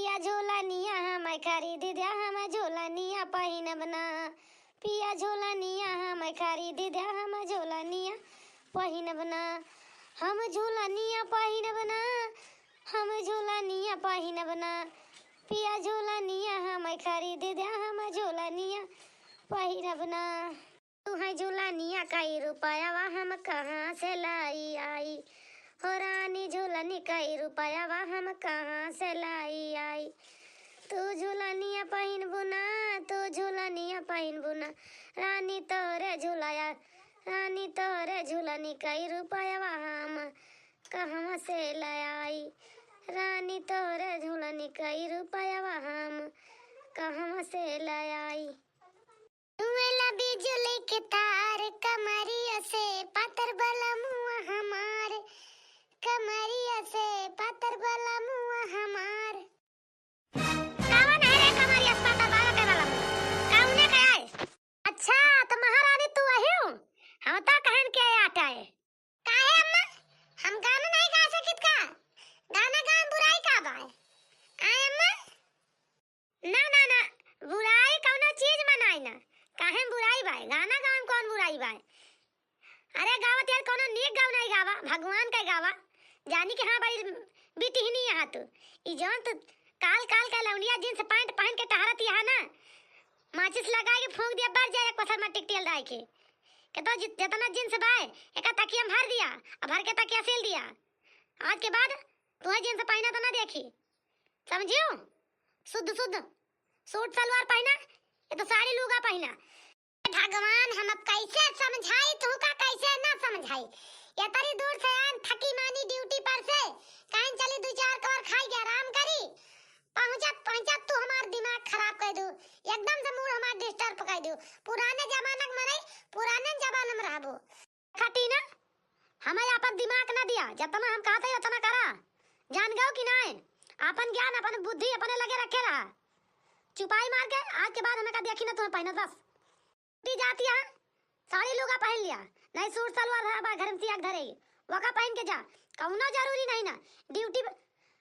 पिया झोलनिया हम खरीद दिया हम झोलनिया पहिनब ना। पिया झोलनिया हम खरीद दिया हम झोलनिया पहिनब ना। हम झोलनिया पहिनब ना, हम झोलनिया पहिनब ना। पिया झोलनिया हम खरीद दिया हम झोलनिया पहिनब ना। तुहे झोलनिया कई रुपया हम कहाँ से लाई आई। हो रानी झूलनी कई रुपया हम कहाँ से लाई आई। तू झूलनिया पहिनबू ना, तू झूलनिया पहिनबू ना। रानी तोरे झूलाया, रानी तोरे झूलनी कई रुपया हम कहाँ से लाई। रानी तोरे झूलनी कई रुपया हम कहाँ से लाई। तुमेला बिजली के तार कमरिया से पातर बला मुआ हमार, कमरिया से पातर बला मुआ हमार। कौन है रे कमरिया से पातर बला के बला मुआ? कौन है आए? अच्छा तो महारानी तू आई हो? हम तो कहन के आटा है। काहे अम्मा? हम गाना नहीं गा सकित का? गाना गान बुराई का बाय? आए अम्मा? ना ना ना, बुराई कौनो चीज मनाई ना। काहे बुराई बाय? गाना गान कौन बुराई बाय? अरे गावत यार कोनो नीक गाव नहीं गावा, भगवान का गावा। जानी कि हाँ भाई बीती ही नहीं यहाँ तो ई जौन तो काल काल का लौंडिया जींस पैंट पहन के टहरत यहाँ ना, माचिस लगा के फूंक दिया बढ़ जाए एक पत्थर में टिकटियल डाल के तो जितना जींस बाय एक तकिया में भर दिया और भर के तकिया सिल दिया। आज के बाद तुम्हें जींस पहना तो ना देखी, समझियो? शुद्ध शुद्ध सूट सलवार पहना, ये तो साड़ी लुगा पहना। भगवान हम अब कैसे समझाई तू का कैसे ना समझाई। ये तरी दूर से आन थकी मानी ड्यूटी पर से काइन चली दो चार कवर खाई के आराम करी। पहुंचत तू हमार दिमाग खराब कर दू, एकदम से मूड हमार डिस्टर्ब कर दू। पुराने जमाना में मरे, पुराने जमाना में रहबो। खटी ना हमें अपन दिमाग ना दिया, जितना हम कहते उतना करा। जान गयो कि नहीं? अपन ज्ञान अपन बुद्धि अपने लगे रखे रहा। चुपाई मार के आज के बाद हमें का देखी ना तुम्हें पहनत बस जाती है। साड़ी लुगा पहन लिया, नहीं सूट सलवार है घर में तियाक धरेगी वो का पहन के जा। कौनो जरूरी नहीं ना ड्यूटी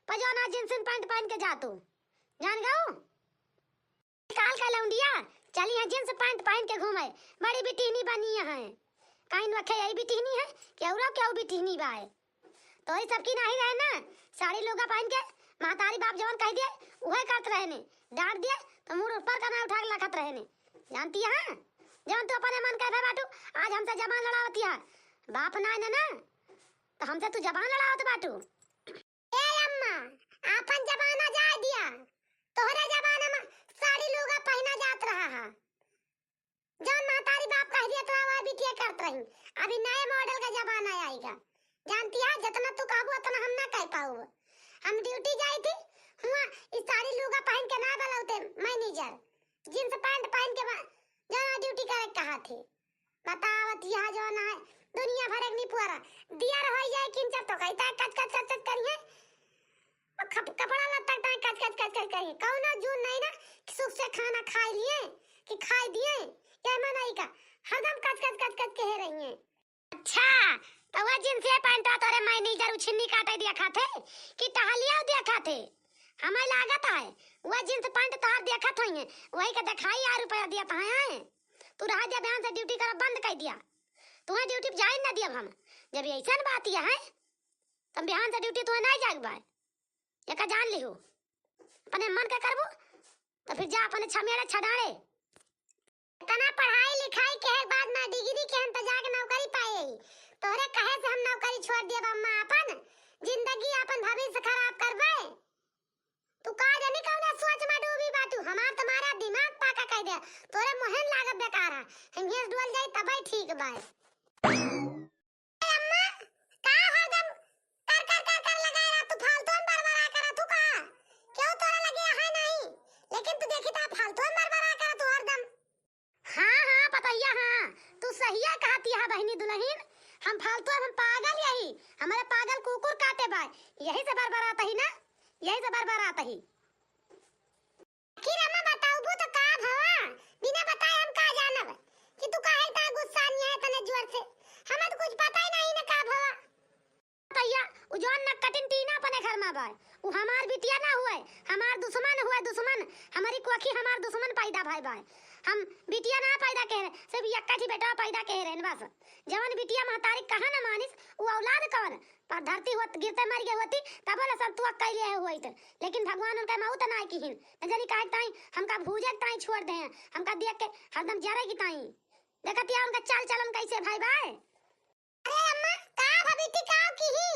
पर जाना जींस पैंट पहन के जा तू। जान गयो काल का लौंडिया चली है जींस पैंट पहन के घूमे। बड़ी बिटिहनी बनी है, कहीं रखे यही बिटिहनी है केउरा केउ बिटिहनी बाय। तो ये सबकी नहीं रहे ना, साड़ी लुगा पहन के महतारी बाप जवान कह दिए उहे करत रहने, डांट दिए तो मुंह ऊपर का ना उठा के लखत रहने। जानती है जब तू अपने मन कहता बाटू आज हमसे जबान लड़ावती है। बाप ना है ना तो हमसे तू जबान लड़ावत बाटू। ए अम्मा अपन जबाना जा दिया, तोहरे जबाना में साड़ी लुगा पहना जात रहा है। जौन महतारी बाप कह दिया तो वह बिटिया करत रही। अभी नए मॉडल का जमाना आएगा। जानती है जितना तू कहबो उतना हम ना कह पाऊ। हम ड्यूटी जाई थी हुआ इस साड़ी लुगा पहन के ना बलौते मैनेजर जींस पैंट पहन के जाना ड्यूटी करे कहा थे। बतावत यहाँ जो ना है दुनिया भर एक निपुआरा दिया रह जाए किन जब तो कहता है कच कच कच कच करिए कपड़ा लत्ता टाइम कच कच कच कच करिए। कौनो जून नहीं ना सुख से खाना खा लिए कि खाई दिए ये मनाई का हरदम कच कच कच कच कह रही हैं। अच्छा तो वह जींस पैंट तोरे मैनेजर उछिन्नी काटे दिया खाते कि टहलिया दिया खाते? हमें लागत है वह जींस पैंट तार देखा था वही का दिखाई यार रुपया दिया था है। तू रहा जा बयान से ड्यूटी कर बंद कर दिया, तुम्हें ड्यूटी पे जाए ना दिया। हम जब ऐसा बात यह है तुम बयान से ड्यूटी तुम्हें नहीं जाग बाय ये का जान लिहो। अपने मन का करबो तो फिर जा अपने छमेड़े छडाड़े। इतना पढ़ाई लिखाई के बाद ना डिग्री के हम तो जाके नौकरी पाए। तोरे कहे से हम नौकरी छोड़ दिए अम्मा, अपन जिंदगी अपन भविष्य खराब करबे। तू का जानी कौन सोच में डूबी बाटू। हमार तुम्हारा दिमाग पाका कह दे तोरे मोहन लागत बेकार है। हम ये डुल जाई तब ही ठीक बाय। अम्मा का हरदम कर कर कर कर लगा रहा तू फालतू में बरबरा कर तू का क्यों तोरे लगे है नहीं, लेकिन तू देखी ता फालतू में बरबरा कर तू हरदम। हां हां पतैया हां तू सहिया कहती है बहनी दुल्हन। हम फालतू हम पागल यही हमारे पागल कुकुर काटे बाय यही से बरबराता ही ना, यही से बरबराता ही। आखिर अम्मा बताऊबू तो का भवा बिना बताए हम का जानब कि तू काहे ता गुस्सा नहीं है तने जोर से। हमें तो कुछ पता ही नहीं ना का भवा। भैया उ जोन न कटिन टीना अपने घर में बाय उ हमार बिटिया ना हुए, हमार दुश्मन भाई भाई हम बिटिया ना पैदा कह रहे, सिर्फ यक्का थी बेटा पैदा कह रहे बस। जवन बिटिया महतारी कहा ना मानिस वो औलाद कवन पर धरती होत गिरते मर गए होती तब वाला सब तू अकेले है हुई थे, लेकिन भगवान उनका मौत ना की हिन न जानी काहे ताई हमका भूजे ताई छोड़ दे हैं, हमका देख के हरदम जरे की ताई देखतिया उनका चाल चलन कैसे भाई भाई। अरे अम्मा का भबिती काव की ही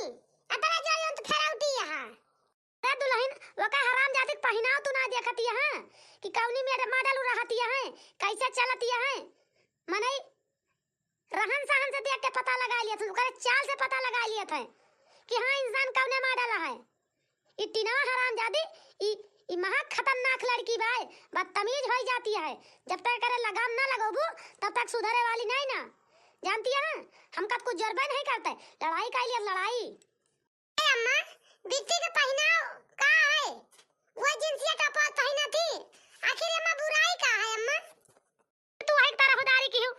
अतरा जरियन तो फेराउटी यहां रे दुल्हन वो का हराम जाति पहिनाव तू ना देखती है कि कौनी मेरे मॉडल रहती है कैसे चलती है मनई रहन सहन से देख के पता लगा लिया था, ओकरे चाल से पता लगा लिया था कि हां इंसान कौने मॉडल है। इतना हराम जादी ई महा खतरनाक लड़की भाई बदतमीज हो जाती है, जब तक करे लगाम ना लगाबू तब तक सुधरे वाली नहीं ना, जानती है ना हमका कुछ जरबे नहीं करते, लड़ाई का लिए लड़ाई। अम्मा बिट्टी का पहनाव का है वो जिंसिया का पहना थी आखिर अम्मा बुराई का है अम्मा तू एक तरफदारी की हो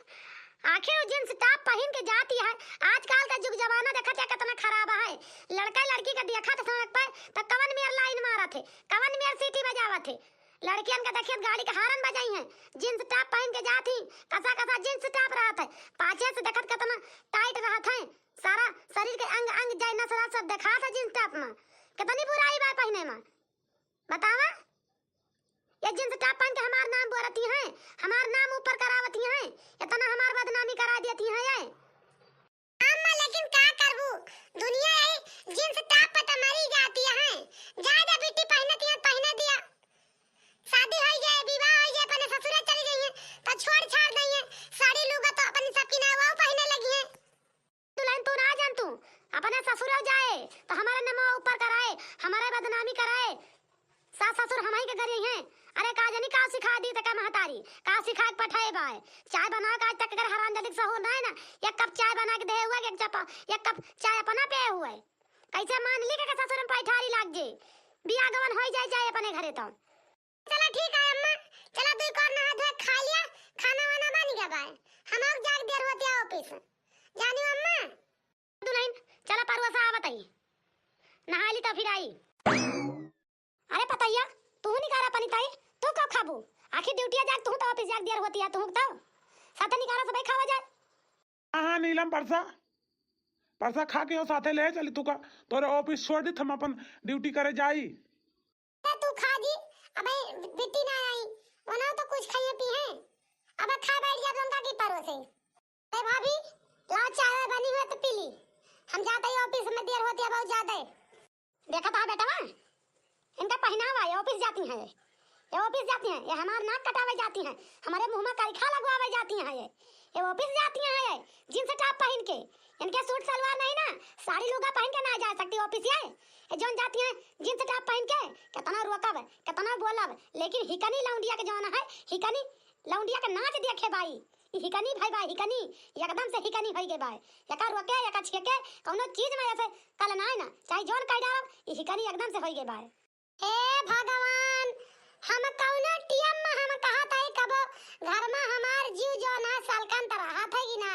आखिर वो जींस टॉप पहन के जाती है। आजकल का युग जमाना देखा क्या कितना खराब है, लड़का लड़की का देखा तो समझ पाए तो कवन मेर लाइन मारा थे कवन मेर सीटी बजावा थे, लड़कियन का देखिए गाड़ी का हारन बजाई है जींस टॉप पहन के जाती कसा कसा जींस टॉप रहा था पाछे से देखत कितना टाइट रहा था सारा शरीर के अंग अंग जाय नसरा सब देखा था जींस टॉप में कितनी बुराई बात पहने में बतावा। ये जींस टॉप पहन के हमार नाम बोलती हैं हमार नाम ऊपर करावती हैं इतना हमार बदनामी करा देती हैं ये अम्मा लेकिन क्या करबू दुनिया है जींस टॉप पे तो मरी जाती है ज्यादा बेटी पहनती है पहने दिया शादी हो जाए विवाह हो जाए अपने ससुरे चली गई है तो छोड़ छाड़ गई है साड़ी लुगा तो अपनी सबकी नाव पहनने लगी है। दुल्हन तू ना जान तू अपने ससुर जाए तो हमारा नाम ऊपर कराए हमारे बदनामी कराए सास ससुर हम ही के करे हैं। अरे का जानी का सिखा दी त का महतारी का सिखा के पठाए बाय चाय बना के आज तक अगर हराम जल्दी से हो ना है ना एक कप चाय बना के दे हुआ एक कप चाय अपना पे हुआ है कैसे मान ली के ससुर में पैठारी लाग जे बिया गवन हो जाए अपने घरे तो चला ठीक है अम्मा चला तू कर नहा धो खा लिया खाना वाना बन गया बाय हम अब जाग देर होती है ऑफिस जानी अम्मा दुल्हन चला परवसा आवत आई नहा ली तो फिर आई। अरे पतैया तू निकारा पानी ताई तू कब खाबू आखिर ड्यूटी जाग तू तो ऑफिस जाग देर होती है तू तो साथे निकारा सब खावा जा। हां नीलम परसा खा के हो साथे ले चली तू का तोरे ऑफिस छोड़ दी हम अपन ड्यूटी करे जाई तू खा जी अबे बिट्टी ना आई वना तो कुछ खाए पी है अब खा बैठ जा लंका की परोसे ए भाभी ला चाय बनी है तो पी ली हम जाते ही ऑफिस में देर होती है बहुत ज्यादा देखा था बेटा इनका पहनावा है ऑफिस जाती हैं ये ऑफिस जाती हैं ये हमार नाक कटावे जाती हैं हमारे मुंह में कलखा लगवावे जाती हैं ये ऑफिस जाती हैं ये जींस टॉप पहन के इनके सूट सलवार नहीं ना साड़ी लुगा पहन के ना जा सकती ऑफिस ये जोन जाती हैं जींस टॉप पहन के कितना रोकब कितना बोलब लेकिन हिकनी लौंडिया के जवाना है हिकनी लौंडिया के नाच देखे भाई हिकनी भाई भाई हिकनी एकदम से हिकनी होई गे भाई यका रोके यका छेके कोनो चीज में ऐसे कल ना है ना चाहे जोन कह डालो ये हिकनी एकदम से होई गे भाई। हे भगवान हम कौनो टीएम में हम कहा था कब घर में हमार जीव जो ना सालकन तरह हाथ है कि ना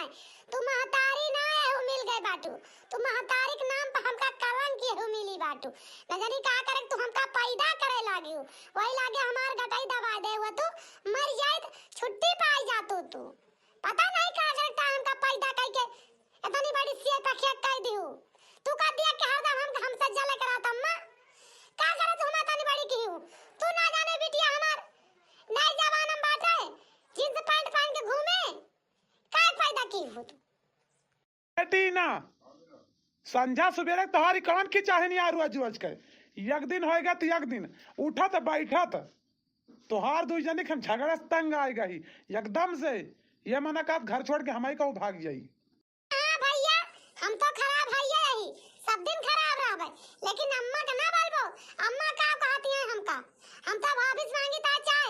तू महतारी ना है हो मिल गए बाटू तू महतारी के नाम पे हमका कलंक के हो मिली बाटू न जानी का करे तू हमका पैदा करे लागी वही लागे हमार गटाई दबा दे वो तू मर जाए छुट्टी पाई जातू तू पता नहीं का करता हमका पैदा करके इतनी बड़ी सी तकिया कह दियो तू का दिया के हरदम हमसे जले कराता अम्मा का करे तू हम इतनी बड़ी की तू ना जाने बिटिया हमार नई जवान हम बाटे जींस पैंट पहन के घूमे काय फायदा की हो तू बेटी ना संझा सवेरे तोहारी कौन की चाहे नहीं आरू आज के एक दिन होएगा तो एक दिन उठा तो बैठा तो तोहार दो जने हम झगड़ा तंग आएगा ही एकदम से ये मना का घर छोड़ के हमारी को भाग जाई। हां भैया हम तो खराब है यही सब दिन खराब रहा भाई लेकिन अम्मा का ना बोलबो अम्मा का कहती है हमका हम तो वापस मांगी ता चाय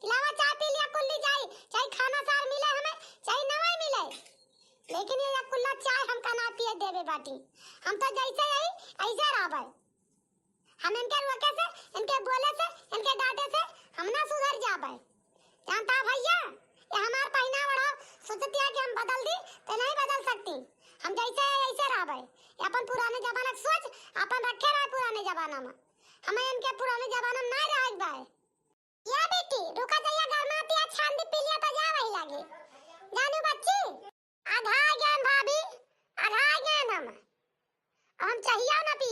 खिलावा चाय पी लिया कुल्ली जाई चाहे खाना सार मिले हमें चाहे नवाई मिले लेकिन ये कुल्ला चाय हमका ना पिए देवे बाटी हम तो जैसे यही ऐसे रहा भाई हम इनके रोके से इनके बोले से इनके डांटे से हम ना सुधर जा भाई जानता भैया ये हमार पहना बड़ा सोचती है कि हम बदल दी तो नहीं बदल सकती हम जैसे ऐसे रह भाई अपन पुराने जमाना सोच अपन रखे रहे पुराने जमाना में हमें इनके पुराने जमाना में ना रह भाई या बेटी रुका जाइए घर में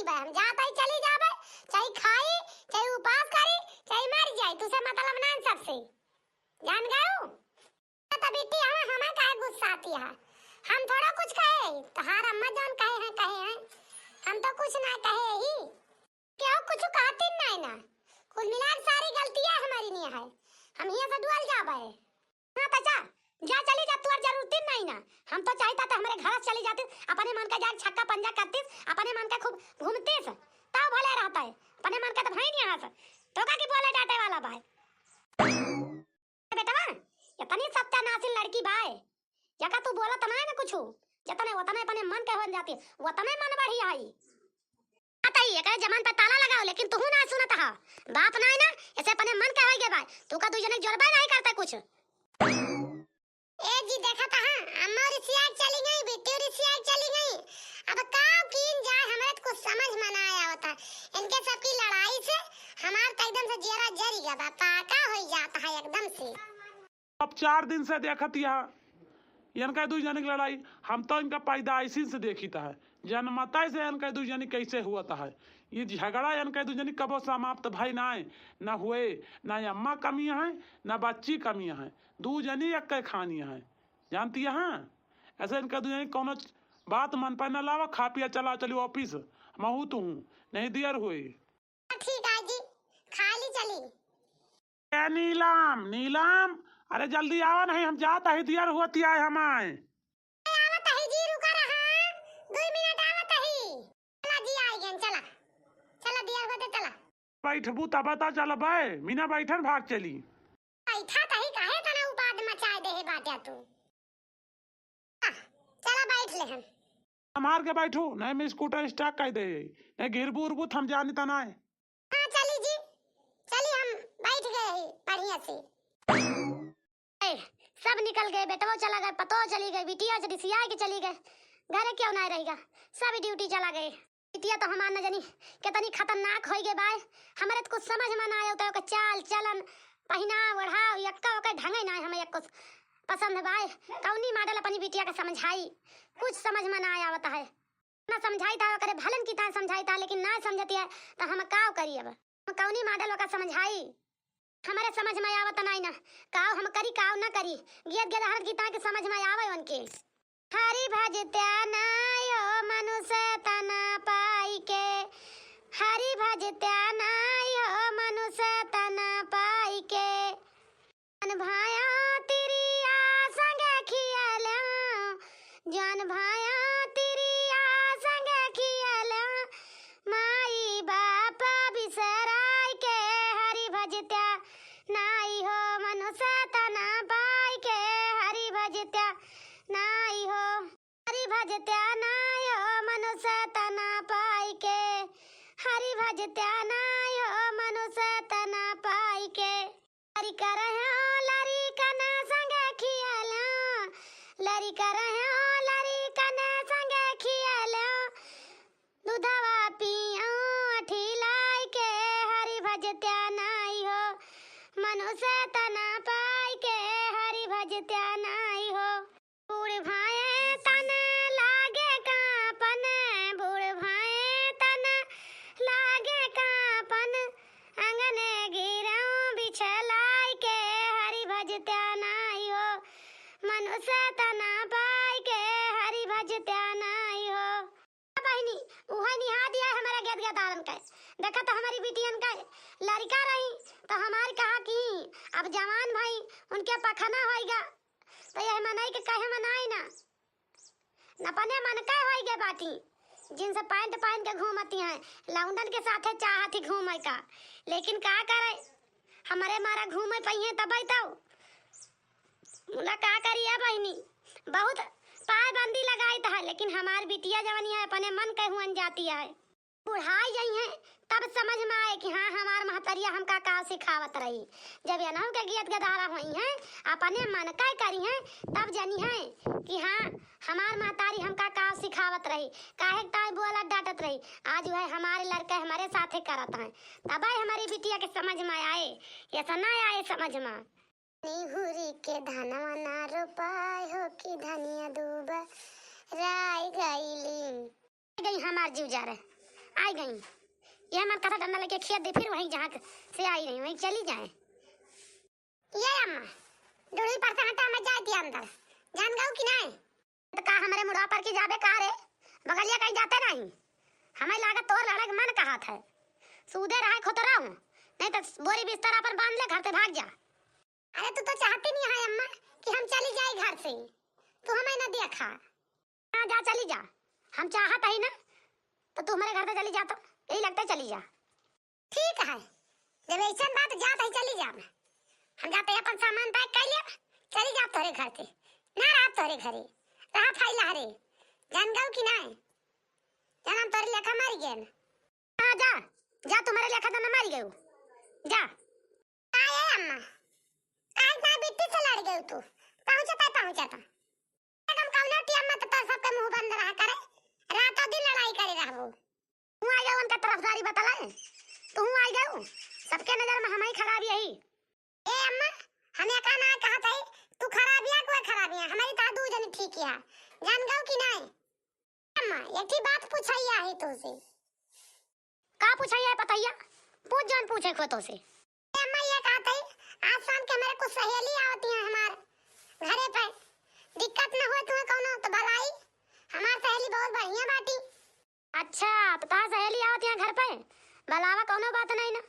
नहीं बा, हम जात आई चली जाबे, चाहे खाई चाहे उपास करी चाहे मर जाए, तुसे मतलब ना इन सबसे, जान गए हो? तो बेटी हमें काहे गुस्सा आती है, हम थोड़ा कुछ कहे, तहार अम्मा जान कहे हैं, हम तो कुछ ना कहे ही, क्यों कुछ कहती नहीं ना, कुल मिला के सारी गलतियां हमारी नहीं है, हम यहाँ से डुअल जाबे। हाँ चाचा जा चली जा, तुअर जरूरत नहीं ना, हम तो चाहता था हमारे घर चली जाती, अपने मन का जाग छक्का पंजा करती, अपने मन का खूब घूमती, तब भले रहता है, अपने मन का तो भाई नहीं यहाँ से, तो का की बोले डांटे वाला भाई बेटा, इतनी सत्यानाशी लड़की भाई, जका तू बोला तना है ना कुछ, जतने उतने अपने मन के हो जाती, उतने मन बढ़िया आई, आता ही है जमान पे ताला लगाओ, लेकिन तू ना सुनत हा, बाप ना है ना, ऐसे अपने मन के होइगे भाई, तू का दूजने जोरबा नहीं करता कुछ। ए जी देखा था, अम्मा रिसिया चली गई, बेटी रिसिया चली गई, अब काव कीन जाए, हमें तो कुछ समझ में ना आया होता, इनके सबकी लड़ाई से हमार तो एकदम से जेरा जरी गया, पाका हो जाता है एकदम से। अब 4 दिन से देखत यहाँ इनका दू जनी की लड़ाई, हम तो इनका पैदाइशी से देखी था है, जन्मता से इनका दू जनी कैसे हुआ था है, ये झगड़ा इनका दू जनी कबो समाप्त भाई ना है, ना हुए, ना अम्मा कमियां हैं ना बच्ची कमियां हैं, दू जनी एक खानियां हैं, जानती है हाँ? ऐसे इनका दू जनी कोनो बात मन पर न लावा, खा पिया चला चली ऑफिस, महू तू हूँ नहीं दियर हुए। ठीक है जी, खाली चली। ए नीलम नीलम, अरे जल्दी आओ नहीं, हम जाता ही दियर होती है हमारे। आवत है जी, रुका रहा 2 मिनट, आवत है, चला जी आई गन, चला चला दिया होते चला, बैठबू तब बता चल भाई, मीना बैठन भाग चली, बैठा तही काहे तना उपाद मचाए दे है बाटे तू, चला बैठ ले हम, मार के बैठू नहीं, मैं स्कूटर स्टार्ट कर दे, नहीं गिरबू उरबू हम जानी तना है। हाँ चली जी, चली हम बैठ गए बढ़िया से, सब निकल गए, बेटवा चला गए, पतो चली गई, बिटिया रिसिया के चली गए, घरे क्यों नहीं रहेगा, सब ड्यूटी चला गए, बिटिया तो हमार न जानी कितनी खतरनाक हो गए भाई, हमारे तो कुछ समझ में ना आया होता है, चाल चलन पहना ओढ़ाव यक्का ओका ढंगे ना हमें कुछ पसंद है भाई, कौनी मॉडल अपनी बिटिया के समझाई, कुछ समझ में ना आया होता है, ना समझाई था करे भलन की था समझाई था, लेकिन ना समझती है तो हम काव करी, अब कौनी मॉडल का समझाई, हमारे समझ में आवत नहीं ना, काव हम करी काव ना करी, गीत गदहर गीता के समझ में आवे उनके, हरि भजत्या नायो मनुष्य तना पाई के, हरि भजत्या नायो मनुष्य तना पाई के, जन भाया तेरी संग खियाला, जन भाया तेरी संग खियाला, माई बाप बिसराय के, हरि भजत्या नाई हो मनुष्य तना पाई के, हरि भजत्या नाई हो, हरि भजत्या नाई हो मनुष्य तना पाई के, हरि भजत्या नाई हो मनुष्य तना पाई के, हरि कर लरी कन संग खियाला, लरी कर लरी कन संग खियाला, दूधवा पिया ठिलाई के, हरि भजत्या नाई हो मनुष्य तना पाई के, हरि भजत्या नाई हो, बूढ़ भाई तन लागे कापन, बूढ़ भाई तन लागे कापन, अंगने गिरऊं बिछलाई के, हरि भजत्या नाई हो मनुष्य तना पाई के, हरि भजत्या नाई हो, बहनी उहा निहा दिया हमारा गेद गदारन का, देखा तो हमारी बिटियन का लड़का रही तो हमारे कहा कि अब जवान भाई उनके पखना होएगा, तो यह मनाई के कहे मनाई ना, नपने मन का होएगे बाटी, जिनसे पैंट पहन के घूमती हैं, लौंडन के साथे चाहती घूमे का, लेकिन का करे हमारे मारा घूमे पहिए तब तो मुला का करिए बहनी, बहुत पाबंदी लगाई था, लेकिन हमारी बिटिया जवानी है अपने मन के हुन जाती है, बुढ़ाई गई है तब समझ में आए कि हाँ हमार महतरिया हमका का सिखावत रही, जब अनहु के गीत गदारा हुई हैं अपने मन का करी हैं, तब जानी है कि हाँ हमार महतारी हमका का सिखावत रही, काहे ताई बोला डांटत रही, आज वह हमारे लड़के हमारे साथे करत हैं, तब हमारी बिटिया के समझ में आए, ऐसा ना आए समझ में, निहुरी के धनवा ना रोपाय हो कि धनिया दूबा राय गईली, गई हमार जीव जा रहे, आई गई। ये हमारा कथा डंडा लेके खेत दे, फिर वहीं जहाँ से आई रही वहीं चली जाए। ये अम्मा डोली पर से हटा मत जाती अंदर, जान गऊ कि नहीं? तो का हमारे मुड़ा पर की जाबे का रे, बगलिया कहीं जाते नहीं। हमें लागत तोर लड़क मन कहा था सूदे रहा खोतरा हूँ, नहीं तो बोरी बिस्तर पर बांध ले घर से भाग जा। अरे तू तो चाहती नहीं है अम्मा कि हम चली जाए घर से, तू हमें न देखा। हाँ जा चली जा, हम चाहत ही ना तो तू हमारे घर से चली जा, तो यही लगता है चली जा। ठीक है जब ऐसा बात जात है चली जा, हम जाते अपन सामान पैक कर लिया, चली जा तोरे घर से। ना रहा तोरे घरे रहा फाइल हरे, जान गऊ कि नहीं? जान हम तोरे लेखा मारी गए। हाँ जा जा, तुम्हारे लेखा तो मैं मारी गई जा। आए अम्मा आज ना बिट्टी से लड़ गई तू, पहुंचा था कम कौनटी अम्मा तो तर सबके मुंह बंद रहा करे, रातों दिन लड़ाई करे रहबो। तू आ गए उनका तरफदारी बतलाए, तू आ गए सबके नजर में हमारी खराबी यही। ए अम्मा हमें कहना कहा था तू खराबिया कोई खराबिया हमारी ता दू जन ठीक है, जान गऊ कि नहीं? अम्मा एक ही बात पूछाइया है तुझसे। का पूछाइया है बताइया, पूछ जान पूछे खो तो से। अम्मा ये कहा था आज शाम के मेरे कुछ सहेली आती हैं हमारे घरे पे, दिक्कत न हो तुम्हें कोनो तो भलाई, हमार सहेली बहुत बढ़िया बाटी। अच्छा तो तार सहेली आवत यहाँ घर पे, भलावा कोनो बात नहीं ना,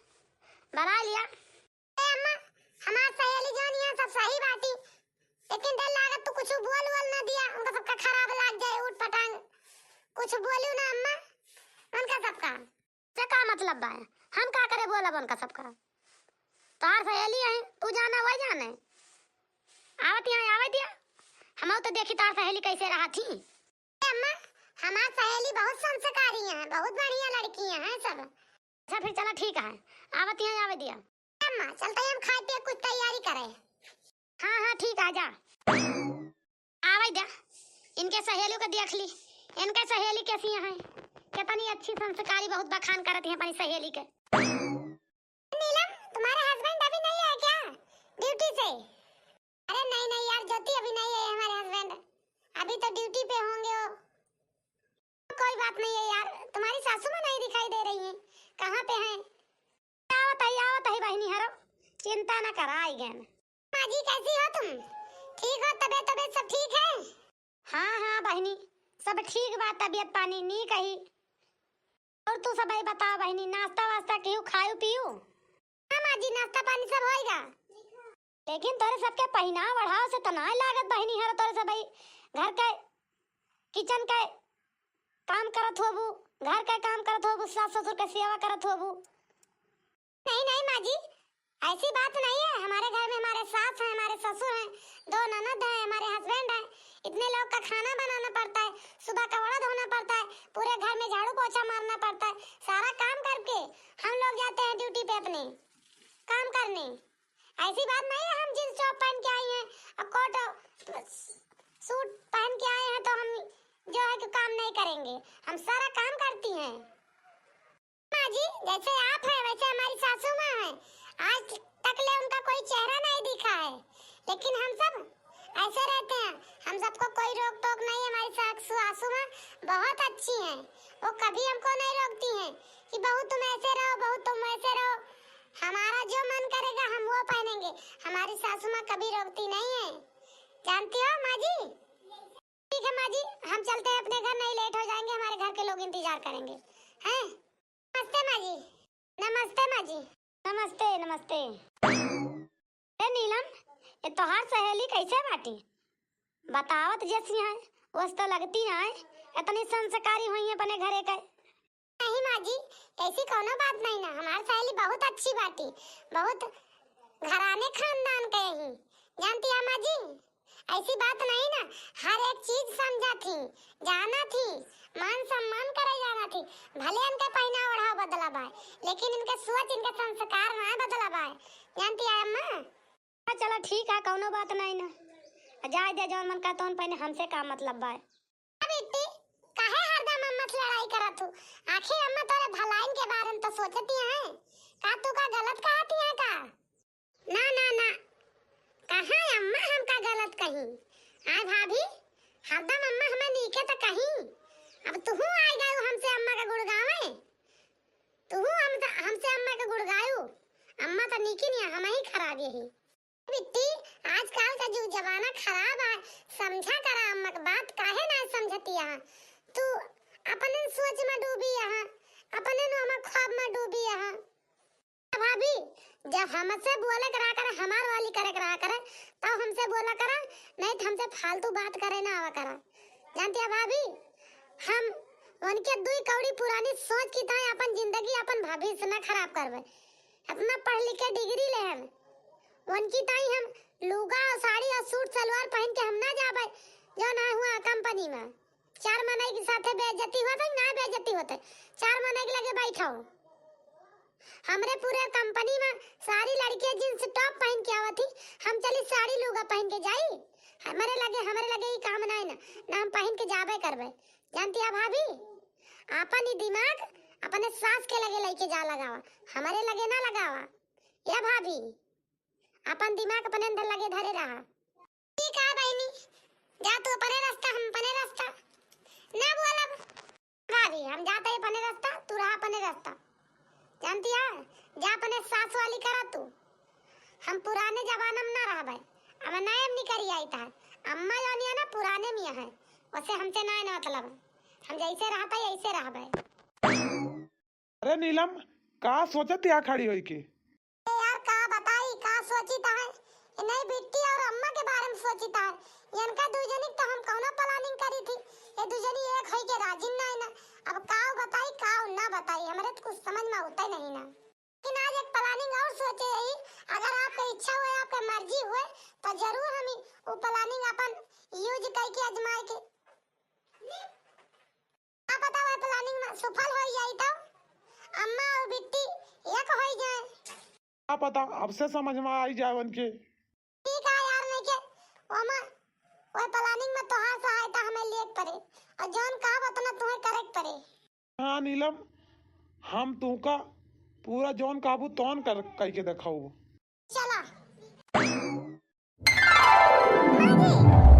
भला लिया। ए अम्मा हमार सहेली जान यहाँ सब सही बाटी, लेकिन डर लागत तू कुछ बोल न दिया, उनका सबका खराब लाग जाए उठ पटांग, कुछ बोलू ना अम्मा उनका सबका से का मतलब बा, हम का करे बोला उनका सबका। तार सहेली है तू जाना वही जाने, आवत यहाँ आवे दिया, हम तो देखी तार सहेली कैसे रहा थी। अम्मा हमार सहेली बहुत संस्कारी है, बहुत बढ़िया लड़की है सब। अच्छा फिर चला ठीक है, आवत यहाँ आवे दिया। अम्मा चलते हम खाए पिए कुछ तैयारी करें। हाँ हाँ ठीक है जा आवे दिया, इनके सहेलियों को देख ली, इनके सहेली कैसी है, कितनी अच्छी संस्कारी, बहुत बखान करती है अपनी सहेली के। नीलम तुम्हारे हस्बैंड अभी नहीं आए क्या ड्यूटी से? अरे नहीं यार ज्योति अभी नहीं है हमारे हस्बैंड, अभी तो ड्यूटी पे होंगे वो। कोई बात नहीं है यार, तुम्हारी सासू मां नहीं दिखाई दे रही है, कहाँ पे हैं? आवत है बहनी हरो, चिंता न कर आई गए। माँ जी कैसी हो तुम, ठीक हो? तबीयत सब ठीक है? हाँ बहनी सब ठीक बात, तबीयत पानी नहीं कही। और तू सब बता बहनी, नाश्ता वास्ता क्यों खायू पियू? हाँ माँ जी नाश्ता पानी सब होएगा, लेकिन तोरे सबके पहनाव बढ़ाव से तो ना लागत बहनी हर, तोरे सब घर के किचन के काम करत होबू, घर का काम करत होबू, सास ससुर के सेवा करत होबू। नहीं माँ जी ऐसी बात नहीं है, हमारे घर में हमारे सास हैं, हमारे ससुर हैं, दो ननद हैं, हमारे हस्बैंड हैं, इतने लोग का खाना बनाना पड़ता है, सुबह कपड़ा धोना पड़ता है, पूरे घर में झाड़ू पोछा मारना पड़ता है, सारा काम करके हम लोग जाते हैं ड्यूटी पे अपने काम करने। ऐसी बात नहीं है हम जींस टॉप पहन के आए हैं और कोट सूट पहन के आए हैं तो हम जो है कि काम नहीं करेंगे, हम सारा काम करती हैं। माँ जी जैसे आप हैं वैसे हमारी सासू माँ है, आज तक ले उनका कोई चेहरा नहीं दिखा है, लेकिन हम सब ऐसे रहते हैं, हम सबको कोई रोक टोक नहीं है। हमारी सासू माँ बहुत अच्छी हैं, वो कभी हमको नहीं रोकती हैं कि बहू तुम ऐसे रहो, बहू तुम ऐसे रहो, हमारा जो मन करेगा हम वो पहनेंगे, हमारी सासू माँ कभी रोकती नहीं है, जानती हो माँ जी? ठीक है माँ जी हम चलते हैं अपने घर, नहीं लेट हो जाएंगे, हमारे घर के लोग इंतजार करेंगे हैं। नमस्ते माँ जी। नमस्ते माँ जी। नमस्ते। ए नीलम ये तोहार सहेली कैसे बाटी, बतावत जैसी है वैसे तो लगती है इतनी संस्कारी हुई है अपने घरे का। नहीं माँ जी ऐसी कोनो बात नहीं ना, हमारी सहेली बहुत अच्छी बाटी, बहुत घराने खानदान के ही, जानती है माँ जी? ऐसी बात नहीं ना, हर एक चीज समझा थी, जाना थी, मान सम्मान करे जाना थी, भले इनका पहना ओढ़ाव बदला बाय, लेकिन इनके सोच इनके संस्कार ना बदला बाय, जानती है अम्मा? चलो ठीक है कोनो बात नहीं ना, जाए दे जौन मन का तौन पहने, हमसे का मतलब बाय। बेटी काहे हरदम अम्मा से लड़ाई करत हो, आखिर अम्मा तोरे भलाई के बारे में तो सोचती है, का तू का गलत कहती है का? ना कहाँ अम्मा हम का गलत कहीं, आय भाभी हरदम अम्मा हमें नीके तो कहीं, अब तू आ गए हमसे अम्मा का गुण गावे। तू हमसे अम्मा के गुड़गायू। अम्मा तो निकी नहीं, हम ही खराब यही। बिट्टी आजकल का जो जमाना खराब है, समझा करा अम्मा की बात, काहे ना समझती है। तू अपने सोच में डूबी है, अपने नो हम ख्वाब में डूबी है। भाभी जब हमसे बोले करा कर, हमार वाली करे करा करे, तब हमसे बोला करा, नहीं तो हमसे फालतू बात करे ना आवा करा। जानती है भाभी, हम उनके दुई कौड़ी पुरानी सोच की तरह अपन जिंदगी अपन भविष्य न खराब करवे। अपना पढ़ लिख के डिग्री ले हम उनकी ताई हम लुगा और साड़ी और सूट सलवार पहन के हम ना जाबे जो ना हुआ कंपनी में। 4 महीने के साथे बेइज्जती होते ना बेइज्जती होते, 4 महीने के लगे बैठो। हमरे पूरे कंपनी में सारी लड़कियां जींस टॉप पहन के आवत थी, हम चली साड़ी लुगा पहन के जाई। हमारे लगे ही काम ना हम पहन के जाबे करबे। जानती है भाभी, अपन ही दिमाग अपने सास के लगे लेके जा लगावा, हमारे लगे ना लगावा। या भाभी अपन दिमाग अपने अंदर लगे धरे रहा। ठीक है बहनी, जा तू अपने रास्ता, हम अपने रास्ता ना बोला। भाभी हम जाते हैं अपने रास्ता, तू रहा अपने रास्ता। जानती है, जा अपने सास वाली करा तू। हम पुराने जमाने में ना रहा भाई, अब नए में नहीं करी आई था। अम्मा जानी है ना पुराने में है, वैसे हमसे ना मतलब है। हम जैसे रहता है ऐसे रह भाई। अरे नीलम, का सोचत यहाँ खड़ी हुई के? यार का बताई का सोची ता है, नहीं बिट्टी और अम्मा के बारे में सोची ता है। इनका दुजनी तो हम कौनो प्लानिंग करी थी, ये दुजनी एक होई के राजी ना है ना। अब का बताई का ना बताई, हमारे तो कुछ समझ में होता ही नहीं ना। लेकिन आज एक प्लानिंग और सोचे रही, अगर आपकी इच्छा हुए, आपकी मर्जी हुए, तो जरूर हम वो प्लानिंग अपन यूज करके आजमाए के पता है प्लानिंग में सफल हो जाए तो अम्मा और बिट्टी एक हो जाए। क्या पता, अब से समझ में आई जाए उनके। ठीक है यार, नहीं के ओमा वो प्लानिंग में तोहार सहायता हमें लेक पड़े और जौन कहा उतना तुम्हें करेक्ट पड़े। हाँ नीलम, हम तू का पूरा जौन काबू तौन कर के दिखाऊ। चला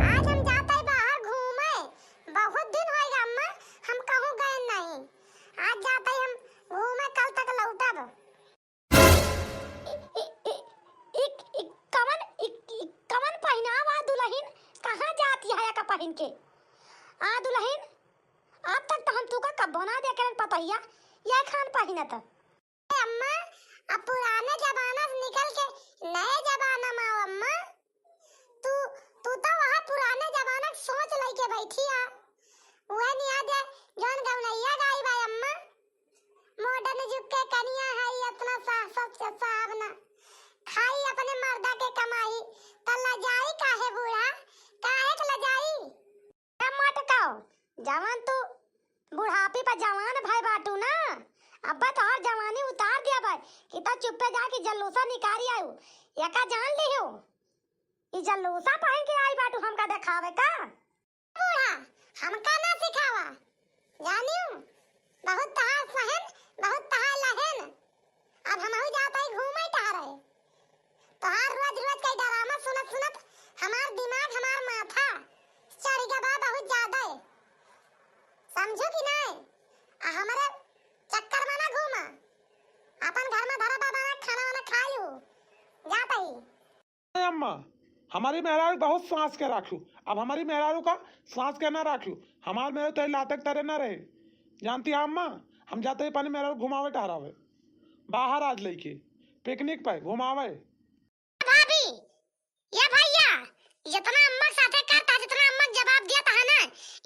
आज हम जाते हैं बाहर घूमे, बहुत दिन हो गए अम्मा हम कहूँ गए नहीं। आज जाते हैं हम घूमे, कल तक लौटब। कवन पहनावा दुल्हन कहाँ जाती है का पहन के? आ दुल्हन अब तक तो हम तू का कब बना दे कर पतैया या खान पहनत। अम्मा अब पुराने जमाना से निकल के नए जमाना में आओ अम्मा। तू तू तो वहाँ पुराने जमाना की सोच लेके बैठी है। वह नहीं याद है जौन गवनैया गाई भाई अम्मा, मॉडर्न युग के कन्या है अपना साहब ना खाई अपने मर्दा के कमाई, त लजाई काहे बूढ़ा, काहे के लजाई। मत कहो जवान, तू बुढ़ापे पर जवान भाई बाटू ना। अब्बा तो हर जवानी उतार दिया भाई कि ता चुप्पे जाके जल्लोसा निकारी आयु। एका जान लियो ई जल्लोसा पहन के आई बाटू हमका दिखावे का। बूढ़ा हमका ना सिखावा, जानियो बहुत तहार सहन बहुत तहार लहन। अब हम हो जाता है घूमे टहरे, तहार रोज का ड्रामा सुनत हमार दिमाग हमार माथा चढ़ गया बहुत ज्यादा है। समझो कि नहीं, हमारे चक्कर में ना घूमा, अपन घर में धरा बाबा खाना वाना खा लो जाता ही। अम्मा हमारी मेहरारू बहुत सांस के राखू, अब हमारी मेहरारू का सांस के ना राखू, हमारे मेरे तो लातक तरह ना रहे। जानती है अम्मा, हम जाते ही पानी मेहरारू घुमावे टहरावे बाहर आज लेके पिकनिक पे घुमावे। भाभी या भैया जितना अम्मा साथे करता जितना अम्मा जवाब दिया था ना,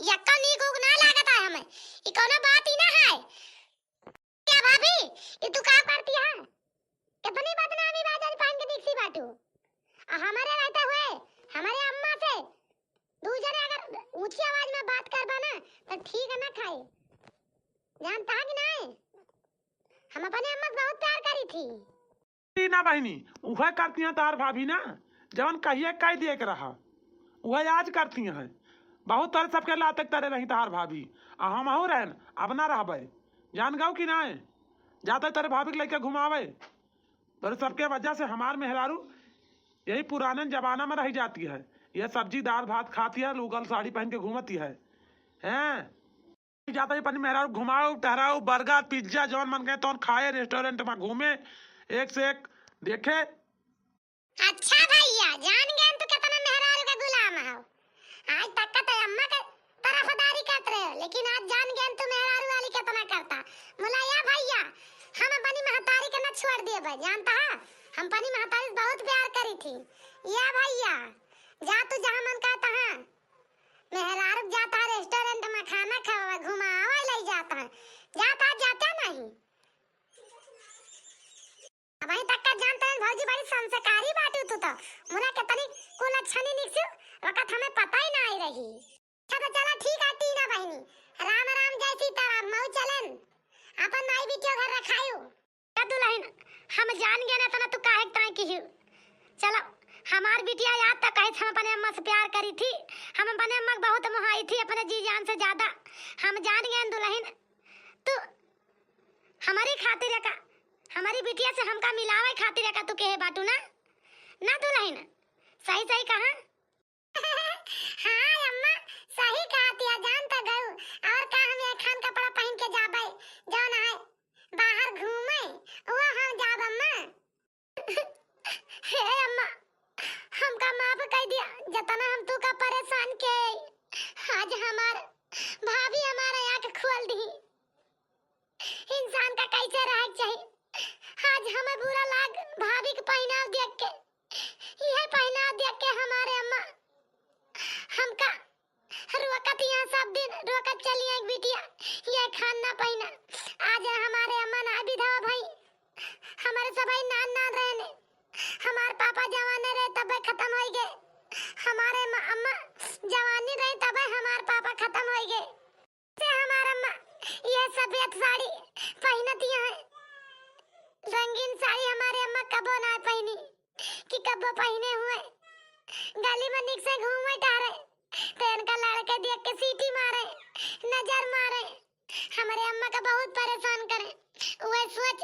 यक्का नीक उग ना लागत है हमें, ई कोनो बात ही ना है। या भाभी ये तू का करती है, कितनी बदनामी बाजार पान के दीक्षी बाटू। हमारे रहते हुए हमारे अम्मा से दूसरे अगर ऊंची आवाज में बात करबा ना तो ठीक है ना खाए। जानता है कि नहीं, हम अपने अम्मा से बहुत प्यार करी थी ना बहनी, वह करती हैं तार भाभी ना, जवन कहिए कह दिए के रहा वह आज करती हैं। बहुत तरह सबके लातक तरह रही तार भाभी, आ हम हो रहन अब ना रहबे। जान गौ कि ना जाते तेरे भाभी के लेके घुमावे, तो सबके वजह से हमार मेहरारू यही पुराने जमाना में रह जाती है। यह सब्जी दाल भात खाती है, लूगल साड़ी पहन के घूमती है हैं। जाता है अपनी मेहरा घुमाओ टहराओ बर्गर पिज्जा जौन मन गए तो खाए रेस्टोरेंट में घूमे एक से एक देखे। अच्छा भैया जान गए तो कितना मेहरारू का गुलाम हो। आज तक का तो अम्मा का तरफदारी करते रहे हो, लेकिन आज जान गए तो मेहरारू वाली कितना करता। बोला या भैया हम अपनी महतारी के न छोड़ दिए भाई, जानता है हम अपनी महतारी से बहुत प्यार करी थी। या भैया जा तू जहाँ मन कहता है मेहरारू जाता है रेस्टोरेंट में खाना खावा घुमावा ले जाता है, जाता नहीं। अब वहीं तक का जानते हैं भौजी बड़ी संस्कारी बाटू तू तो मुना कितनी कुल अच्छा नहीं निकसू वक्त हमें पता ही ना आई रही। अच्छा तो चला ठीक है टीना बहनी राम राम जय सीताराम मऊ चलन अपन माई बिटियो घर रखायो। क्या दुल्हन हम जान गए ना तना तू काहे ताई की हूं। चलो हमार बिटिया याद तक कहे हम अपने अम्मा से प्यार करी थी, हम अपने अम्मा को बहुत मोहाई थी अपने जी जान से ज्यादा। हम जान गए दुल्हन तू हमारी खातिर का हमारी बिटिया से हमका मिलावे खातिर का तू कहे बाटू ना ना दुल्हन सही सही कहा। हां अम्मा सही कहती है जानता गऊ और का हम ये खान कपड़ा पहन के जाबे जौन है बाहर घूमे वो हम जाब अम्मा। हे अम्मा हमका माफ कर दिया जतना हम तू का परेशान के आज हमार भाभी हमारा आंख खोल दी। इंसान का कैसे रह चाहिए आज हमें बुरा लाग भाभी के पहनाव देख के, यह पहनाव देख के हमारे अम्मा हमका रोकत यहाँ सब दिन रोकत चली एक बिटिया ये खाना पहना। आज हमारे अम्मा ना विधवा भाई हमारे सभी नान नान रहने हमारे पापा जवाने रहे तब खत्म हो गए, हमारे अम्मा जवानी रहे तब हमारे पापा खत्म हो गए। से हमारा अम्मा ये सफेद साड़ी पहनती है, रंगीन साड़ी हमारे अम्मा कबो ना पहनी कि कबो पहने हुए गली में निक से घूमे टारे तो इनका लड़के देख के सीटी मारे नजर मारे हमारे अम्मा का बहुत परेशान करे। वह सोच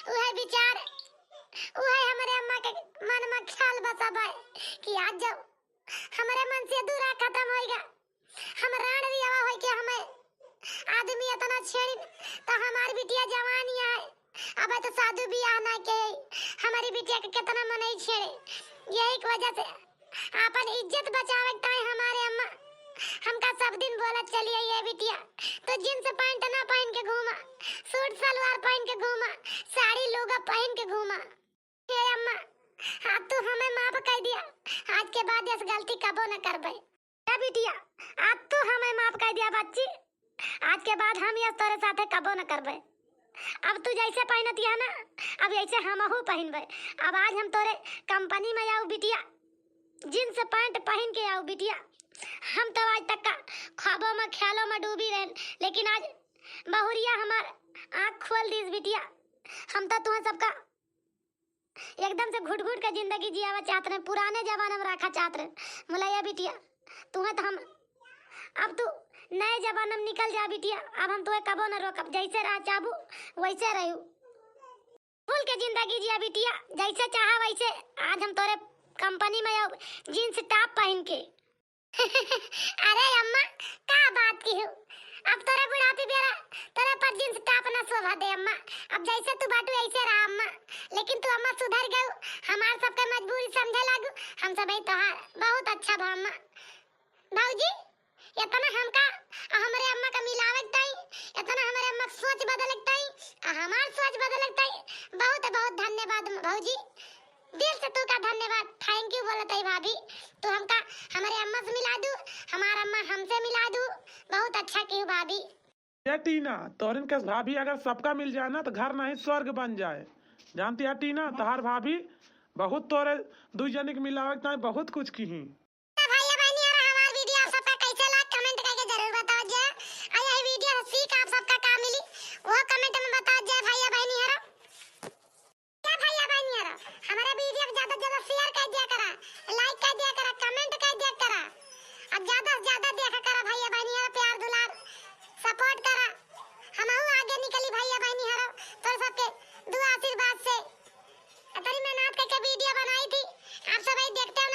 वह विचार वह हमारे अम्मा के मन में ख्याल बसा भाई कि आज जब हमारे मन से दूरा खत्म होएगा हम राण भी हवा होई के हमें आदमी इतना छेड़ी तो हमारी बिटिया जवानी है अब तो साधु भी आना के हमारी बिटिया के कितना मन ही छेड़े। यही की वजह से अपन इज्जत बचावे ताई हमारे अम्मा हमका सब दिन बोला चलिए ये बिटिया तो जींस पैंट ना पहन के घूमा सूट सलवार पहन के घूमा साड़ी लुगा पहन के घूमा। हे अम्मा आज तू हमें माफ कर दिया, आज के बाद इस गलती कबो न करबे। ए बिटिया आज तू हमें माफ कर दिया बच्ची, आज के बाद हम ये तेरे साथे कबो न करबे। अब तू जैसे पहनती है ना अब ऐसे हमहू पहनबे। अब आज हम तोरे कंपनी में आऊ बिटिया जींस पैंट पहन के आऊ बिटिया। हम तो आज तक का ख्वाबों में ख्यालों में डूबी रहे लेकिन आज बहुरिया हमार आँख खोल दी बिटिया। हम तो तुम्हें सबका एकदम से घुट घुट के जिंदगी जियावा चाहते रहे, पुराने जमाने में रखा चाहते रहे। बोला ये बिटिया तुम्हें तो हम अब तू नए जमाने में निकल जा बिटिया, अब हम तुम्हें कबो न रोकब, जैसे रह चाहबू वैसे रहू भूल के जिंदगी जिया बिटिया जैसे चाहा वैसे। आज हम तोरे कंपनी में आऊ जींस टॉप पहन के। अरे अम्मा का बात की हो अब तोरे बुढ़ापी बेरा तोरे पर जींस टॉप ना शोभा दे अम्मा, अब जैसे तू बाटू ऐसे रहा अम्मा। लेकिन तू अम्मा सुधर गऊ हमार सबके मजबूरी समझे लागू हम सब तोहार बहुत अच्छा बा अम्मा। भौजी इतना हमका हमारे अम्मा का मिलावट ताई इतना हमारे अम्मा सोच बदलक ताई हमार सोच बदलक ताई बहुत बहुत धन्यवाद भौजी, दिल से तू का धन्यवाद थैंक यू बोलत है भाभी। तू हमका हमारे अम्मा से मिला दू हमारा अम्मा हमसे मिला दू बहुत अच्छा की भाभी। ये टीना तोरिन के भाभी अगर सबका मिल जाए ना तो घर नहीं स्वर्ग बन जाए। जानती है टीना तोहार भाभी बहुत तोरे दू जने के मिलावट ताई बहुत कुछ की ही। वीडियो बनाई थी आप सब देखते हो